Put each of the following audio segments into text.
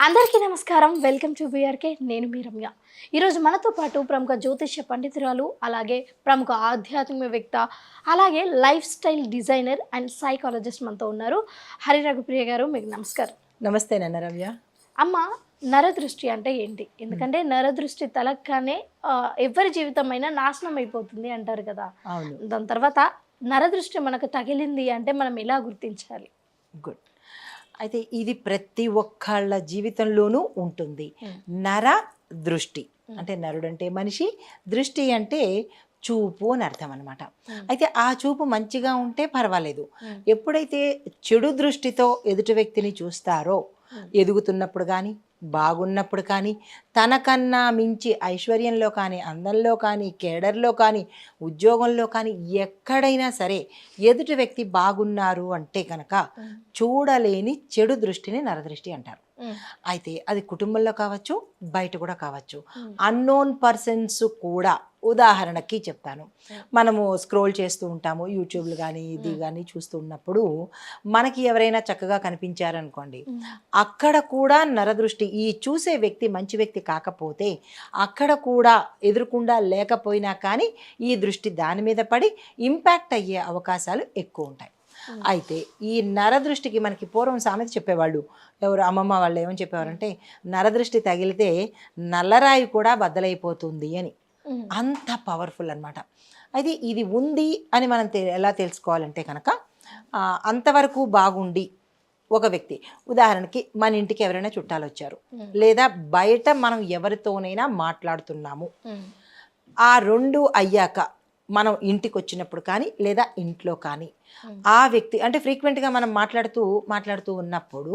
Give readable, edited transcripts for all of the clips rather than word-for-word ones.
అందరికీ నమస్కారం. Welcome to BRK. నేను మీ రమ్య. ఈరోజు మనతో పాటు ప్రముఖ జ్యోతిష్య పండితురాలు, అలాగే ప్రముఖ ఆధ్యాత్మికవేత్త, అలాగే life style designer and psychologist మనతో ఉన్నారు. హరి రఘుప్రియ గారు, మీకు నమస్కారం. నమస్తే నాన్న రమ్య. అమ్మ, నరదృష్టి అంటే ఏంటి? ఎందుకంటే నరదృష్టి తలగ్గానే ఎవరి జీవితం అయినా నాశనం అయిపోతుంది అంటారు కదా. అవును. దాని తర్వాత నరదృష్టి మనకు తగిలింది అంటే మనం ఎలా గుర్తించాలి? గుడ్. అయితే ఇది ప్రతి ఒక్కళ్ళ జీవితంలోనూ ఉంటుంది. నర దృష్టి అంటే నరుడు అంటే మనిషి, దృష్టి అంటే చూపు అని అర్థం అనమాట. అయితే ఆ చూపు మంచిగా ఉంటే పర్వాలేదు. ఎప్పుడైతే చెడు దృష్టితో ఎదుటి వ్యక్తిని చూస్తారో, ఎదుగుతున్నప్పుడు కానీ, బాగున్నప్పుడు కానీ, తనకన్నా మించి ఐశ్వర్యంలో కానీ, అందంలో కానీ, కేడర్లో కానీ, ఉద్యోగంలో కానీ ఎక్కడైనా సరే ఎదుటి వ్యక్తి బాగున్నారు అంటే కనుక చూడలేని చెడు దృష్టిని నరదృష్టి అంటారు. అయితే అది కుటుంబంలో కావచ్చు, బయట కూడా కావచ్చు. అన్నోన్ పర్సన్స్ కూడా, ఉదాహరణకి చెప్తాను, మనము స్క్రోల్ చేస్తూ ఉంటాము యూట్యూబ్లు కానీ ఇది కానీ చూస్తూ ఉన్నప్పుడు మనకి ఎవరైనా చక్కగా కనిపించారనుకోండి, అక్కడ కూడా నరదృష్టి, ఈ చూసే వ్యక్తి మంచి వ్యక్తి కాకపోతే అక్కడ కూడా ఎదురుకుండా లేకపోయినా కానీ ఈ దృష్టి దాని మీద పడి ఇంపాక్ట్ అయ్యే అవకాశాలు ఎక్కువ ఉంటాయి. అయితే ఈ నరదృష్టికి మనకి పూర్వం సామెత చెప్పేవాళ్ళు, ఎవరు అమ్మమ్మ వాళ్ళు ఏమని చెప్పేవారంటే, నరదృష్టి తగిలితే నల్లరాయి కూడా బద్దలైపోతుంది అని. అంత పవర్ఫుల్ అనమాట. అయితే ఇది ఉంది అని మనం ఎలా తెలుసుకోవాలంటే కనుక, అంతవరకు బాగుండి ఒక వ్యక్తి, ఉదాహరణకి మన ఇంటికి ఎవరైనా చుట్టాలు వచ్చారు, లేదా బయట మనం ఎవరితోనైనా మాట్లాడుతున్నాము, ఆ రెండు అయ్యాక మనం ఇంటికి వచ్చినప్పుడు కానీ, లేదా ఇంట్లో కానీ ఆ వ్యక్తి అంటే ఫ్రీక్వెంట్గా మనం మాట్లాడుతూ ఉన్నప్పుడు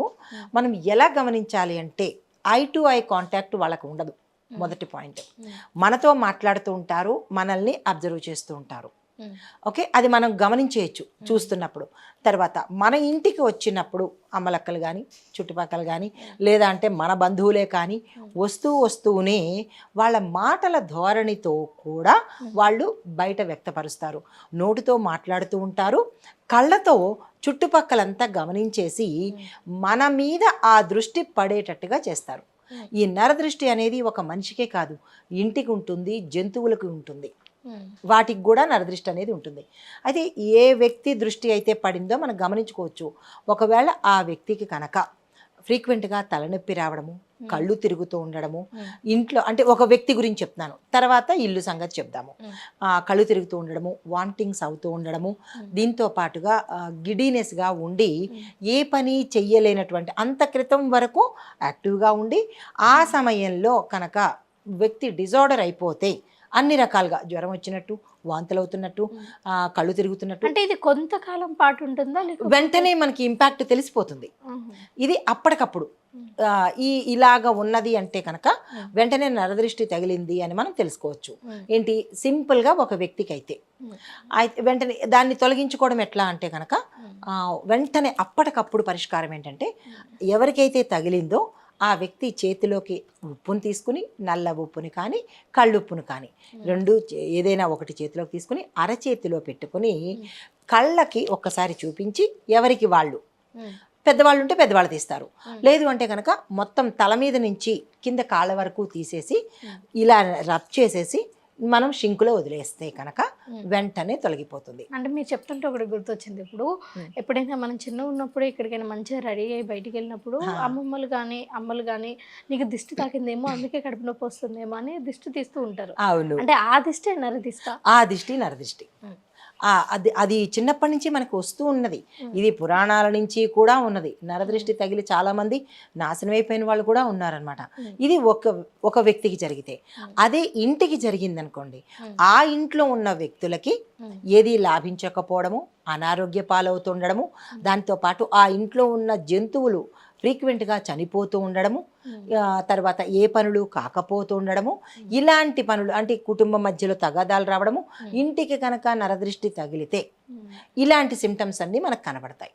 మనం ఎలా గమనించాలి అంటే, ఐ టు ఐ కాంటాక్ట్ వాళ్ళకు ఉండదు. మొదటి పాయింట్. మనతో మాట్లాడుతూ ఉంటారు, మనల్ని అబ్జర్వ్ చేస్తూ ఉంటారు. ఓకే, అది మనం గమనించేయచ్చు చూస్తున్నప్పుడు. తర్వాత మన ఇంటికి వచ్చినప్పుడు అమ్మలక్కలు కానీ, చుట్టుపక్కల కానీ, లేదా అంటే మన బంధువులే కానీ వస్తూనే వాళ్ళ మాటల ధోరణితో కూడా వాళ్ళు బయట వ్యక్తపరుస్తారు. నోటితో మాట్లాడుతూ ఉంటారు, కళ్ళతో చుట్టుపక్కలంతా గమనించేసి మన మీద ఆ దృష్టి పడేటట్టుగా చేస్తారు. ఈ నరదృష్టి అనేది ఒక మనిషికే కాదు, ఇంటికి ఉంటుంది, జంతువులకు ఉంటుంది, వాటికి కూడా నరదృష్టి అనేది ఉంటుంది. అయితే ఏ వ్యక్తి దృష్టి అయితే పడిందో మనం గమనించుకోవచ్చు. ఒకవేళ ఆ వ్యక్తికి కనుక ఫ్రీక్వెంట్గా తలనొప్పి రావడము, కళ్ళు తిరుగుతూ ఉండడము, ఇంట్లో అంటే ఒక వ్యక్తి గురించి చెప్తున్నాను, తర్వాత ఇల్లు సంగతి చెప్దాము. కళ్ళు తిరుగుతూ ఉండడము, వామిటింగ్స్ అవుతూ ఉండడము, దీంతో పాటుగా గిడీనెస్గా ఉండి ఏ పని చెయ్యలేనటువంటి, అంత క్రితం వరకు యాక్టివ్గా ఉండి ఆ సమయంలో కనుక వ్యక్తి డిజార్డర్ అయిపోతే అన్ని రకాలుగా జ్వరం వచ్చినట్టు, వాంతులు అవుతున్నట్టు, కళ్ళు తిరుగుతున్నట్టు, అంటే ఇది కొంతకాలం పాటు ఉంటుందా? వెంటనే మనకి ఇంపాక్ట్ తెలిసిపోతుంది. ఇది అప్పటికప్పుడు ఇలాగ ఉన్నది అంటే కనుక వెంటనే నరదృష్టి తగిలింది అని మనం తెలుసుకోవచ్చు. ఏంటి, సింపుల్గా ఒక వ్యక్తికి అయితే వెంటనే దాన్ని తొలగించుకోవడం ఎట్లా అంటే కనుక, వెంటనే అప్పటికప్పుడు పరిష్కారం ఏంటంటే, ఎవరికైతే తగిలిందో ఆ వ్యక్తి చేతిలోకి ఉప్పును తీసుకుని, నల్ల ఉప్పుని కానీ, కళ్ళుప్పును కానీ, రెండు ఏదైనా ఒకటి చేతిలోకి తీసుకుని అరచేతిలో పెట్టుకుని కళ్ళకి ఒక్కసారి చూపించి, ఎవరికి వాళ్ళు, పెద్దవాళ్ళు ఉంటే పెద్దవాళ్ళు తీస్తారు, లేదు అంటే కనుక మొత్తం తల మీద నుంచి కింద కాళ్ళ వరకు తీసేసి ఇలా రబ్ చేసేసి మనం షింకులో వదిలేస్తే కనుక వెంటనే తొలగిపోతుంది. అంటే మీరు చెప్తుంటే ఒకటి గుర్తొచ్చింది. ఇప్పుడు ఎప్పుడైనా మనం చిన్న ఉన్నప్పుడు ఎక్కడికైనా మంచిగా రెడీ అయ్యి బయటికి వెళ్ళినప్పుడు అమ్మమ్మలు కానీ అమ్మలు కానీ, నీకు దిష్టి తాకిందేమో అందుకే కడుపు నొప్పి వస్తుందేమో అని దిష్టి తీస్తూ ఉంటారు. అవును, అంటే ఆ దిష్టి నరదిష్ట? ఆ దిష్టి నరదిష్టి. అది చిన్నప్పటి నుంచి మనకు వస్తూ ఉన్నది. ఇది పురాణాల నుంచి కూడా ఉన్నది. నరదృష్టి తగిలి చాలామంది నాశనం అయిపోయిన వాళ్ళు కూడా ఉన్నారనమాట. ఇది ఒక వ్యక్తికి జరిగితే, అదే ఇంటికి జరిగిందనుకోండి, ఆ ఇంట్లో ఉన్న వ్యక్తులకి ఏది లాభించకపోవడము, అనారోగ్య పాలవుతుండడము, దాంతోపాటు ఆ ఇంట్లో ఉన్న జంతువులు ఫ్రీక్వెంట్గా చనిపోతూ ఉండడము, తర్వాత ఏ పనులు కాకపోతూ ఉండడము, ఇలాంటి పనులు అంటే కుటుంబం మధ్యలో తగాదాలు రావడము, ఇంటికి కనుక నరదృష్టి తగిలితే ఇలాంటి సిమ్టమ్స్ అన్నీ మనకు కనబడతాయి.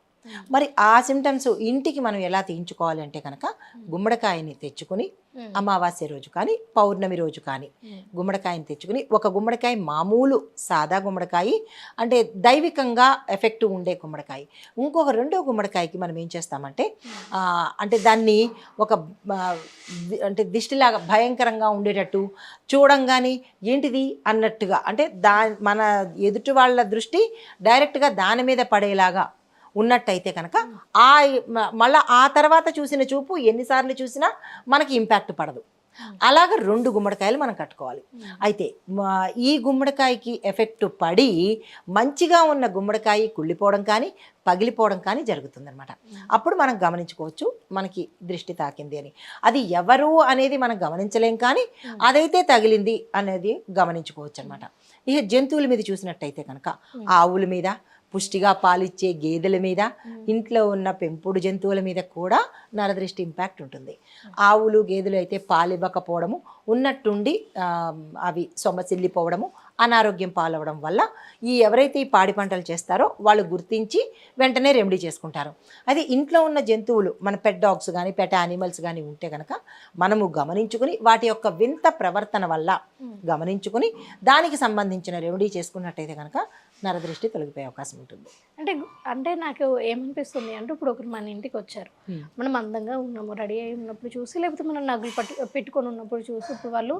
మరి ఆ సిమ్టమ్స్ ఇంటికి మనం ఎలా తీయించుకోవాలి అంటే కనుక గుమ్మడికాయని తెచ్చుకుని అమావాస్య రోజు కానీ పౌర్ణమి రోజు కానీ గుమ్మడికాయని తెచ్చుకుని ఒక గుమ్మడికాయ మామూలు సాదా గుమ్మడికాయ అంటే దైవికంగా ఎఫెక్టివ్ ఉండే గుమ్మడికాయ, ఇంకొక రెండో గుమ్మడికాయకి మనం ఏం చేస్తామంటే అంటే దాన్ని ఒక అంటే దిష్టిలాగా భయంకరంగా ఉండేటట్టు చూడంగానే ఏంటిది అన్నట్టుగా అంటే మన ఎదుటి వాళ్ళ దృష్టి డైరెక్ట్గా దాని మీద పడేలాగా ఉన్నట్టయితే కనుక మళ్ళీ ఆ తర్వాత చూసిన చూపు ఎన్నిసార్లు చూసినా మనకి ఇంపాక్ట్ పడదు. అలాగ 2 గుమ్మడికాయలు మనం కట్టుకోవాలి. అయితే ఈ గుమ్మడికాయకి ఎఫెక్ట్ పడి మంచిగా ఉన్న గుమ్మడికాయ కుళ్ళిపోవడం కానీ పగిలిపోవడం కానీ జరుగుతుందన్నమాట. అప్పుడు మనం గమనించుకోవచ్చు మనకి దృష్టి తాకింది అని. అది ఎవరు అనేది మనం గమనించలేం, కానీ అదైతే తగిలింది అనేది గమనించుకోవచ్చు అనమాట. ఇక జంతువుల మీద చూసినట్టయితే కనుక ఆవుల మీద, పుష్టిగా పాలిచ్చే గేదెల మీద, ఇంట్లో ఉన్న పెంపుడు జంతువుల మీద కూడా నరదృష్టి ఇంపాక్ట్ ఉంటుంది. ఆవులు గేదెలు అయితే పాలివ్వకపోవడము, ఉన్నట్టుండి అవి సొమ్మసిల్లిపోవడము, అనారోగ్యం పాలవడం వల్ల ఎవరైతే ఈ పాడి పంటలు చేస్తారో వాళ్ళు గుర్తించి వెంటనే రెమెడీ చేసుకుంటారు. అది ఇంట్లో ఉన్న జంతువులు మన పెట్ డాగ్స్ కానీ పెట్ యానిమల్స్ కానీ ఉంటే కనుక మనము గమనించుకుని వాటి యొక్క వింత ప్రవర్తన వల్ల గమనించుకుని దానికి సంబంధించిన రెమెడీ చేసుకున్నట్టయితే కనుక నరదృష్టి తొలగిపోయే అవకాశం ఉంటుంది. అంటే నాకు ఏమనిపిస్తుంది అంటే ఇప్పుడు ఒకరు మన ఇంటికి వచ్చారు, మనం అందంగా ఉన్నాము, రెడీ అయి ఉన్నప్పుడు చూసి, లేకపోతే మనం నగలు పెట్టుకొని ఉన్నప్పుడు చూసి ఇప్పుడు వాళ్ళు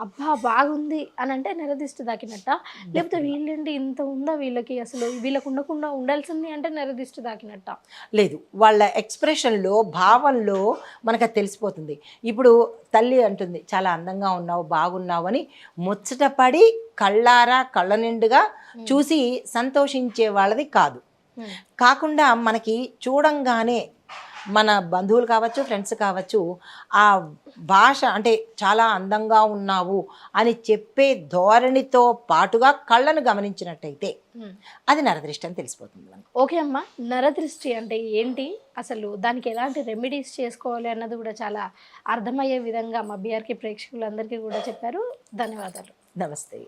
అబ్బా బాగుంది అని అంటే నరదృష్టి తాకినట్ట, లేకపోతే వీళ్ళేంటి ఇంత ఉందా వీళ్ళకి, అసలు వీళ్ళకు ఉండకుండా ఉండాల్సింది అంటే నరదృష్టి తాకినట్ట? లేదు, వాళ్ళ ఎక్స్ప్రెషన్లో భావంలో మనకు అది తెలిసిపోతుంది. ఇప్పుడు తల్లి అంటుంది చాలా అందంగా ఉన్నావు, బాగున్నావు అని ముచ్చటపడి కళ్ళారా కళ్ళ నిండుగా చూసి సంతోషించే వాళ్ళది కాదు. కాకుండా మనకి చూడంగానే మన బంధువులు కావచ్చు, ఫ్రెండ్స్ కావచ్చు, ఆ భాష అంటే చాలా అందంగా ఉన్నావు అని చెప్పే ధోరణితో పాటుగా కళ్ళను గమనించినట్టయితే అది నరదృష్టి అని తెలిసిపోతుంది మనకు. ఓకే అమ్మ, నరదృష్టి అంటే ఏంటి, అసలు దానికి ఎలాంటి రెమెడీస్ చేసుకోవాలి అన్నది కూడా చాలా అర్థమయ్యే విధంగా మా బీఆర్కే ప్రేక్షకులందరికీ కూడా చెప్పారు. ధన్యవాదాలు. నమస్తే.